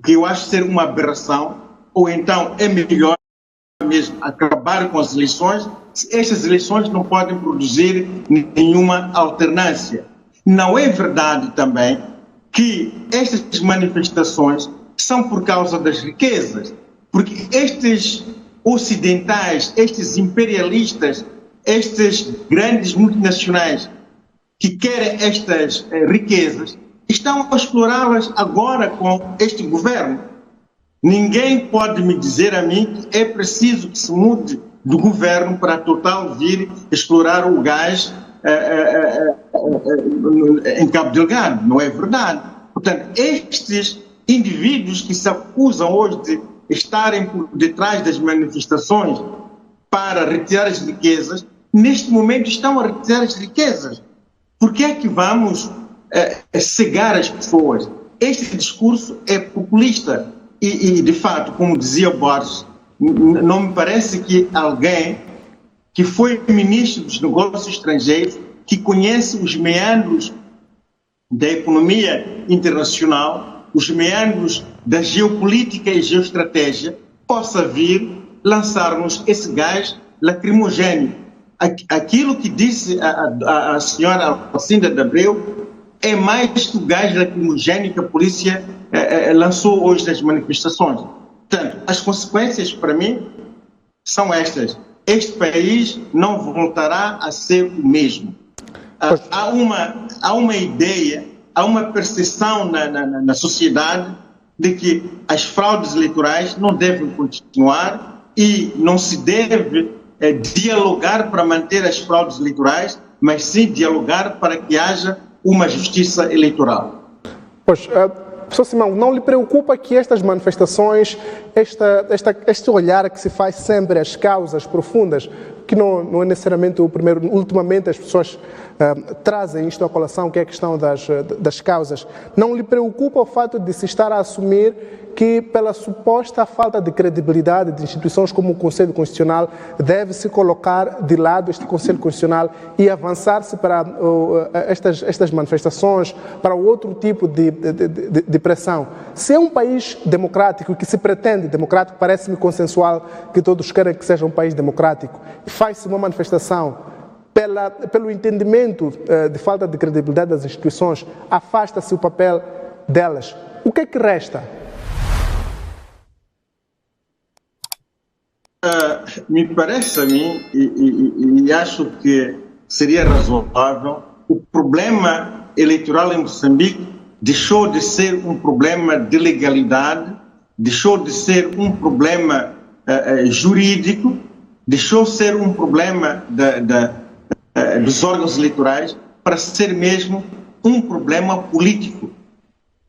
que eu acho ser uma aberração, ou então é melhor mesmo acabar com as eleições, estas eleições não podem produzir nenhuma alternância. Não é verdade também que estas manifestações são por causa das riquezas, porque estes ocidentais, estes imperialistas, estes grandes multinacionais que querem estas riquezas, estão a explorá-las agora com este governo. Ninguém pode me dizer a mim que é preciso que se mude do governo para a Total vir explorar o gás em Cabo Delgado. Não é verdade. Portanto, estes indivíduos que se acusam hoje de estarem por detrás das manifestações para retirar as riquezas, neste momento estão a retirar as riquezas. Por que é que vamos cegar as pessoas? Este discurso é populista e de fato, como dizia Borges, não me parece que alguém que foi ministro dos negócios estrangeiros, que conhece os meandros da economia internacional, os meandros da geopolítica e geoestratégia, possa vir lançar-nos esse gás lacrimogéneo. Aquilo que disse a senhora Alcinda de Abreu é mais que o gás lacrimogéneo que a polícia lançou hoje nas manifestações. Portanto, as consequências para mim são estas. Este país não voltará a ser o mesmo. Há uma ideia, há uma percepção na sociedade de que as fraudes eleitorais não devem continuar e não se deve dialogar para manter as fraudes eleitorais, mas sim dialogar para que haja uma justiça eleitoral. Pois, professor Simão, não lhe preocupa que estas manifestações, este olhar que se faz sempre às causas profundas, que não é necessariamente o primeiro, ultimamente as pessoas trazem isto à colação, que é a questão das causas, não lhe preocupa o fato de se estar a assumir que, pela suposta falta de credibilidade de instituições como o Conselho Constitucional, deve-se colocar de lado este Conselho Constitucional e avançar-se para estas manifestações, para outro tipo de pressão? Se é um país democrático, que se pretende democrático, parece-me consensual que todos querem que seja um país democrático, faz-se uma manifestação pelo entendimento de falta de credibilidade das instituições, afasta-se o papel delas. O que é que resta? Me parece a mim, e acho que seria razoável, o problema eleitoral em Moçambique deixou de ser um problema de legalidade, deixou de ser um problema jurídico, deixou de ser um problema dos órgãos eleitorais para ser mesmo um problema político.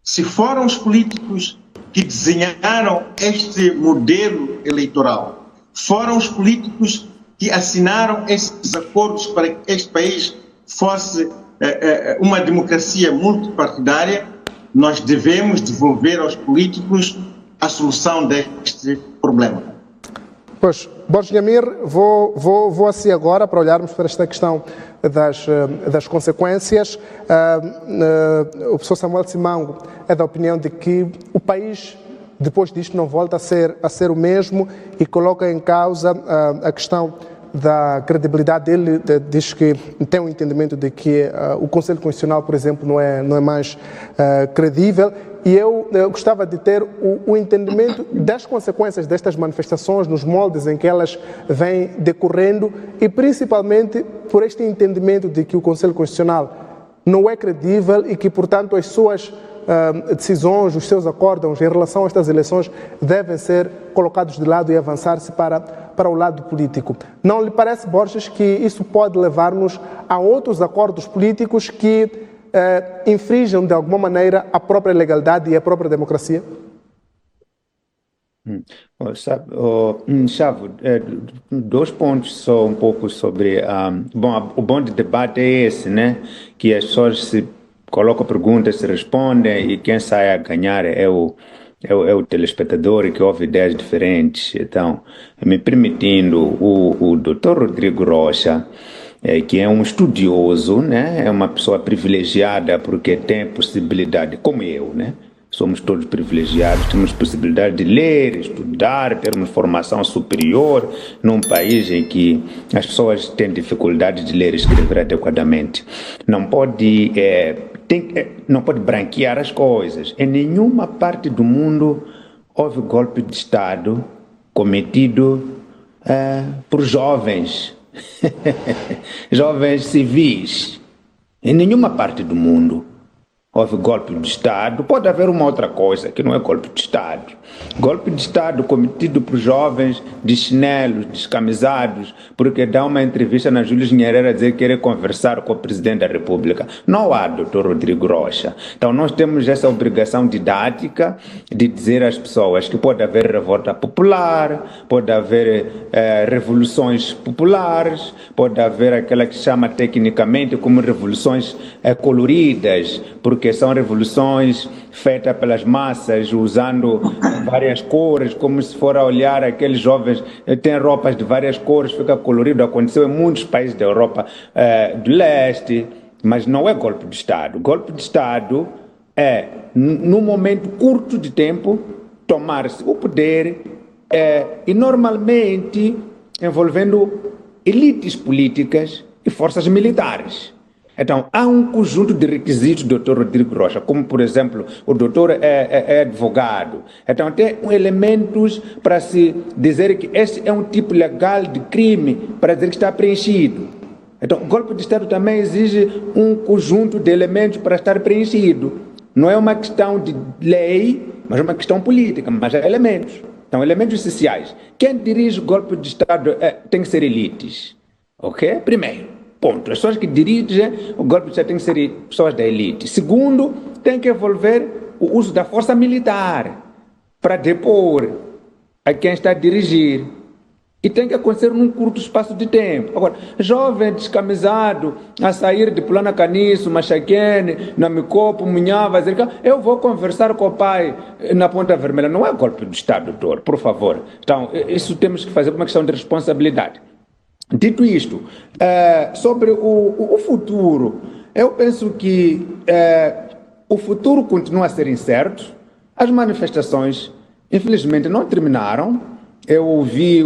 Se foram os políticos que desenharam este modelo eleitoral, foram os políticos que assinaram esses acordos para que este país fosse uma democracia multipartidária, nós devemos devolver aos políticos a solução deste problema. Pois, Borges Nhamir, vou assim agora para olharmos para esta questão das consequências. O professor Samuel Simão é da opinião de que o país, depois disto, não volta a ser o mesmo e coloca em causa a questão da credibilidade dele. Diz que tem um entendimento de que o Conselho Constitucional, por exemplo, não é mais credível. E eu gostava de ter o entendimento das consequências destas manifestações, nos moldes em que elas vêm decorrendo e principalmente por este entendimento de que o Conselho Constitucional não é credível e que, portanto, as suas decisões, os seus acórdãos em relação a estas eleições devem ser colocados de lado e avançar-se para o lado político. Não lhe parece, Borges, que isso pode levar-nos a outros acordos políticos que infringem de alguma maneira a própria legalidade e a própria democracia? Chavo, dois pontos só um pouco sobre... o bom de debate é esse, né? Que as pessoas se colocam perguntas, se respondem e quem sai a ganhar é o telespectador que ouve ideias diferentes. Então, me permitindo, o Dr. Rodrigo Rocha, que é um estudioso, né? É uma pessoa privilegiada porque tem possibilidade, como eu, né? somos todos privilegiados, temos possibilidade de ler, estudar, termos formação superior num país em que as pessoas têm dificuldade de ler e escrever adequadamente. Não pode branquear as coisas. Em nenhuma parte do mundo houve golpe de Estado cometido por jovens, jovens civis. Em nenhuma parte do mundo houve golpe de Estado. Pode haver uma outra coisa que não é golpe de Estado. Golpe de Estado cometido por jovens de chinelos, descamisados, porque dá uma entrevista na Júlio Nyerere a dizer que quer conversar com o presidente da República. Não há, doutor Rodrigo Rocha. Então nós temos essa obrigação didática de dizer às pessoas que pode haver revolta popular, pode haver revoluções populares, pode haver aquela que se chama tecnicamente como revoluções coloridas, porque são revoluções feitas pelas massas, usando várias cores, como se for a olhar aqueles jovens, têm roupas de várias cores, fica colorido. Aconteceu em muitos países da Europa do Leste, mas não é golpe de Estado. Golpe de Estado é, num momento curto de tempo, tomar-se o poder e normalmente envolvendo elites políticas e forças militares. Então, há um conjunto de requisitos, doutor Rodrigo Rocha, como, por exemplo, o doutor é advogado. Então, tem elementos para se dizer que esse é um tipo legal de crime, para dizer que está preenchido. Então, o golpe de Estado também exige um conjunto de elementos para estar preenchido. Não é uma questão de lei, mas é uma questão política, mas é elementos. Então, elementos essenciais. Quem dirige o golpe de Estado tem que ser elites. Ok? Primeiro. Ponto. As pessoas que dirigem o golpe de Estado têm que ser pessoas da elite. Segundo, tem que envolver o uso da força militar para depor a quem está a dirigir. E tem que acontecer num curto espaço de tempo. Agora, jovem descamisado a sair de Plana Caniço, Machaquene, Namicopo, Munhava, eu vou conversar com o pai na Ponta Vermelha. Não é golpe de Estado, doutor, por favor. Então, isso temos que fazer por uma questão de responsabilidade. Dito isto, sobre o futuro, eu penso que o futuro continua a ser incerto. As manifestações, infelizmente, não terminaram. Eu ouvi,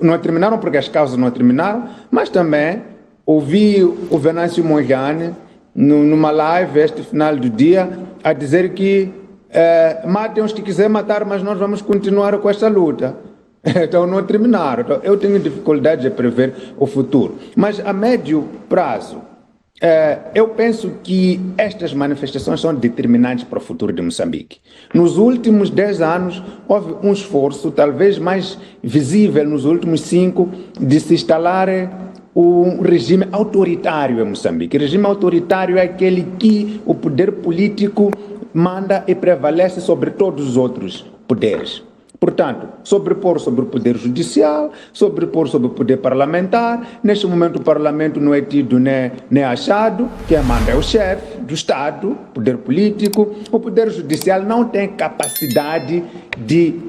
não terminaram porque as causas não terminaram, mas também ouvi o Venâncio Mondlane numa live este final do dia a dizer que matem os que quiserem matar, mas nós vamos continuar com esta luta. Então não terminaram. Então, eu tenho dificuldade de prever o futuro. Mas a médio prazo, eu penso que estas manifestações são determinantes para o futuro de Moçambique. Nos últimos 10 anos, houve um esforço, talvez mais visível nos últimos 5, de se instalar um regime autoritário em Moçambique. O regime autoritário é aquele que o poder político manda e prevalece sobre todos os outros poderes. Portanto, sobrepor sobre o poder judicial, sobrepor sobre o poder parlamentar. Neste momento o parlamento não é tido nem achado, quem manda é o chefe do Estado, poder político. O poder judicial não tem capacidade de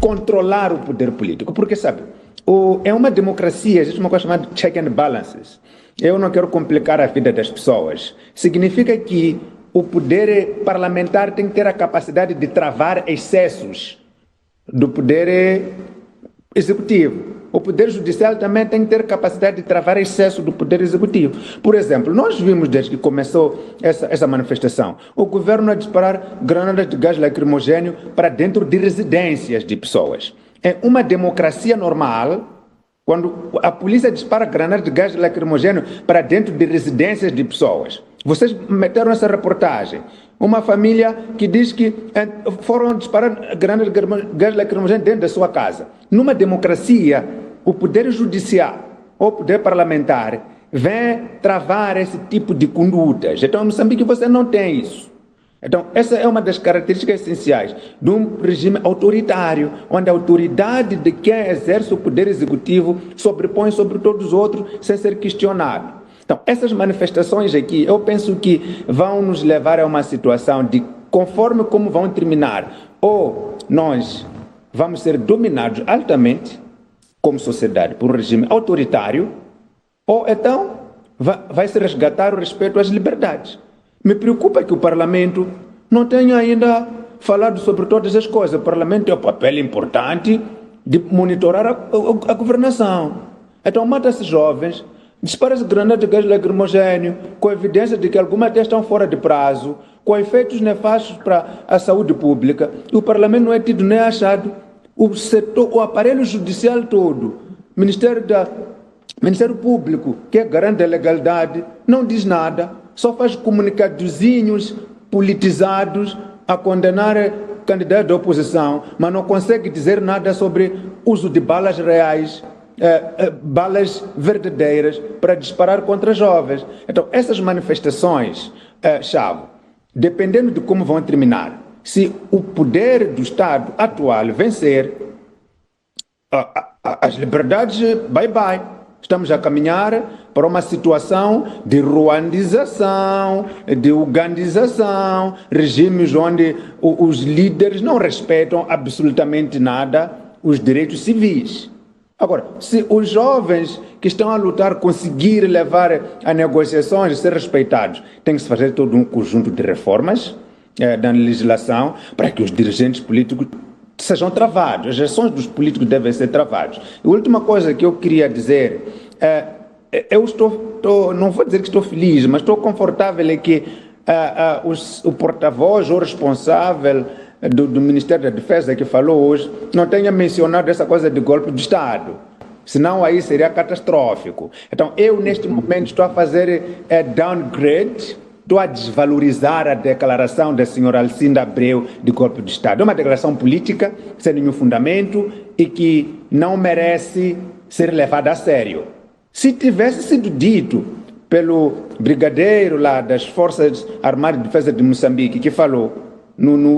controlar o poder político, porque sabe, é uma democracia, existe uma coisa chamada check and balances. Eu não quero complicar a vida das pessoas. Significa que o poder parlamentar tem que ter a capacidade de travar excessos do poder executivo. O poder judicial também tem que ter capacidade de travar excesso do poder executivo. Por exemplo, nós vimos desde que começou essa manifestação, o governo a disparar granadas de gás lacrimogêneo para dentro de residências de pessoas. Em uma democracia normal, quando a polícia dispara granadas de gás lacrimogêneo para dentro de residências de pessoas, vocês meteram essa reportagem. Uma família que diz que foram disparar granadas de gás lacrimogêneo dentro da sua casa. Numa democracia, o poder judicial ou o poder parlamentar vem travar esse tipo de condutas. Então, em Moçambique, você não tem isso. Então, essa é uma das características essenciais de um regime autoritário, onde a autoridade de quem exerce o poder executivo sobrepõe sobre todos os outros sem ser questionado. Então, essas manifestações aqui, eu penso que vão nos levar a uma situação de, conforme como vão terminar, ou nós vamos ser dominados altamente, como sociedade, por um regime autoritário, ou então vai se resgatar o respeito às liberdades. Me preocupa que o parlamento não tenho ainda falado sobre todas as coisas. O Parlamento tem um papel importante de monitorar a governação. Então mata-se jovens, dispara-se granadas de gás lacrimogéneo, com evidência de que algumas até estão fora de prazo, com efeitos nefastos para a saúde pública. E o Parlamento não é tido nem achado. O setor, o aparelho judicial todo, Ministério Público, que é garante da legalidade, não diz nada, só faz comunicadozinhos politizados a condenar candidatos da oposição, mas não consegue dizer nada sobre uso de balas reais, balas verdadeiras para disparar contra jovens. Então, essas manifestações, Chavo, dependendo de como vão terminar, se o poder do Estado atual vencer, as liberdades, bye-bye. Estamos a caminhar para uma situação de ruandização, de ugandização, regimes onde os líderes não respeitam absolutamente nada os direitos civis. Agora, se os jovens que estão a lutar conseguir levar a negociações e ser respeitados, tem que se fazer todo um conjunto de reformas da legislação para que os dirigentes políticos sejam travados, as ações dos políticos devem ser travadas. A última coisa que eu queria dizer, eu não vou dizer que estou feliz, mas estou confortável em que o porta-voz ou responsável do Ministério da Defesa que falou hoje não tenha mencionado essa coisa de golpe de Estado, senão aí seria catastrófico. Então eu neste momento estou a fazer downgrade, estou a desvalorizar a declaração da senhora Alcinda Abreu de golpe de Estado. É uma declaração política, sem nenhum fundamento e que não merece ser levada a sério. Se tivesse sido dito pelo brigadeiro lá das Forças Armadas de Defesa de Moçambique, que falou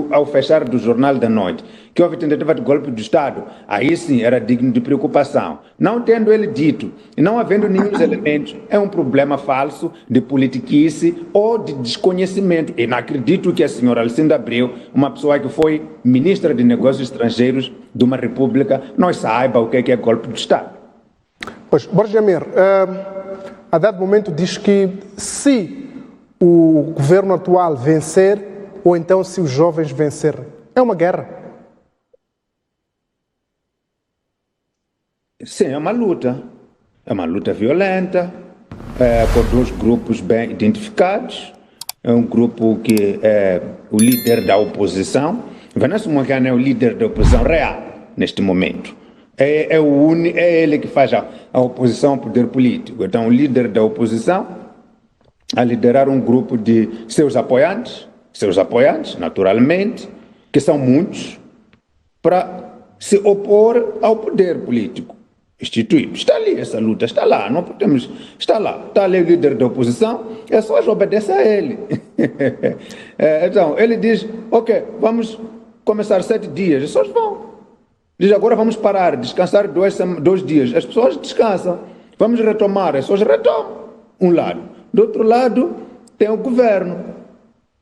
ao fechar do Jornal da Noite que houve tentativa de golpe de Estado, aí sim era digno de preocupação. Não tendo ele dito e não havendo nenhum elementos, é um problema falso de politiquice ou de desconhecimento. E não acredito que a senhora Alcinda Abreu, uma pessoa que foi ministra de Negócios Estrangeiros de uma república, não saiba o que é golpe de Estado. Pois, Borges Jamir, a dado momento diz que se o governo atual vencer, ou então se os jovens vencerem, é uma guerra. Sim, é uma luta violenta, com dois grupos bem identificados. É um grupo que é o líder da oposição. Vanessa Moicano é o líder da oposição real, neste momento. É ele que faz a oposição ao poder político. Então, o líder da oposição a liderar um grupo de seus apoiantes, naturalmente, que são muitos, para se opor ao poder político instituído. Está ali essa luta, está lá, não podemos, está ali o líder da oposição, é só obedecer a ele. Então, ele diz, ok, vamos começar 7 dias, as pessoas vão. Diz, agora vamos parar, descansar 2 dias, as pessoas descansam. Vamos retomar, as pessoas retomam. Um lado. Do outro lado, tem o governo,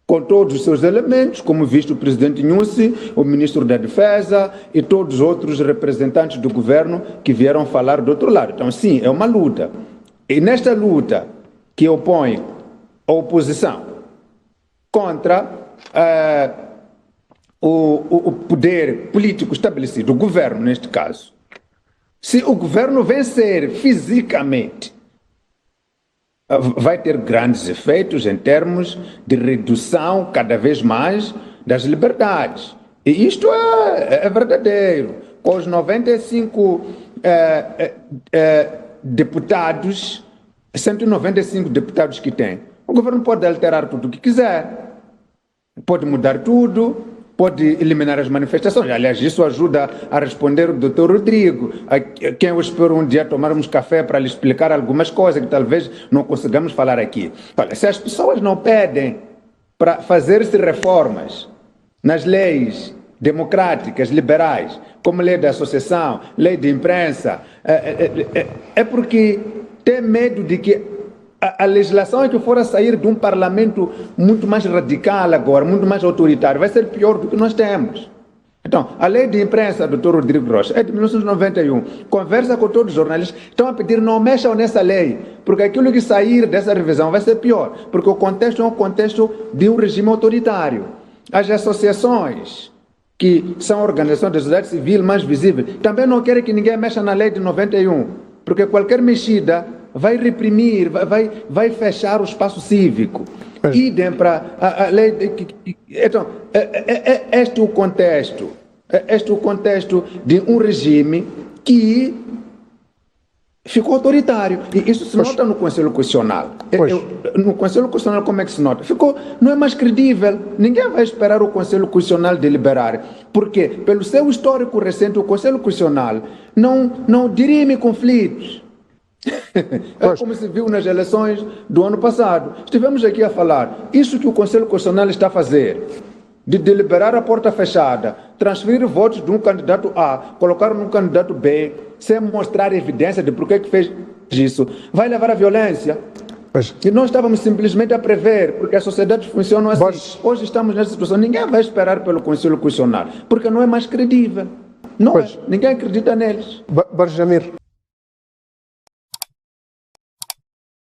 com todos os seus elementos, como visto o presidente Nyusi, o ministro da Defesa e todos os outros representantes do governo que vieram falar do outro lado. Então, sim, é uma luta. E nesta luta que opõe a oposição contra o poder político estabelecido, o governo neste caso, se o governo vencer fisicamente, vai ter grandes efeitos em termos de redução cada vez mais das liberdades. E isto é verdadeiro. Com os 95 deputados, 195 deputados que tem, o governo pode alterar tudo o que quiser, pode mudar tudo, pode eliminar as manifestações. Aliás, isso ajuda a responder o doutor Rodrigo, a quem eu espero um dia tomarmos café para lhe explicar algumas coisas que talvez não consigamos falar aqui. Olha, se as pessoas não pedem para fazer-se reformas nas leis democráticas, liberais, como lei da associação, lei de imprensa, é porque tem medo de que a legislação que for a sair de um parlamento muito mais radical agora, muito mais autoritário, vai ser pior do que nós temos. Então, a lei de imprensa, doutor Rodrigo Rocha, é de 1991. Conversa com todos os jornalistas, estão a pedir não mexam nessa lei, porque aquilo que sair dessa revisão vai ser pior, porque o contexto é um contexto de um regime autoritário. As associações, que são organizações da sociedade civil mais visíveis, também não querem que ninguém mexa na lei de 91, porque qualquer mexida vai reprimir, vai fechar o espaço cívico. Idem para a lei. Então, este é o contexto. Este é o contexto de um regime que ficou autoritário. E isso se nota no Conselho Constitucional. No Conselho Constitucional, como é que se nota? Não é mais credível. Ninguém vai esperar o Conselho Constitucional deliberar. Por quê? Pelo seu histórico recente, o Conselho Constitucional não dirime conflitos. É como se viu nas eleições do ano passado. Estivemos aqui a falar. Isso que o Conselho Constitucional está a fazer, de deliberar a porta fechada, transferir votos de um candidato A, colocar num candidato B, sem mostrar evidência de por que fez isso, vai levar à violência. E nós estávamos simplesmente a prever, porque as sociedades funcionam assim. Hoje estamos nessa situação. Ninguém vai esperar pelo Conselho Constitucional, porque não é mais credível. Não é. Ninguém acredita neles. Borges Jamir.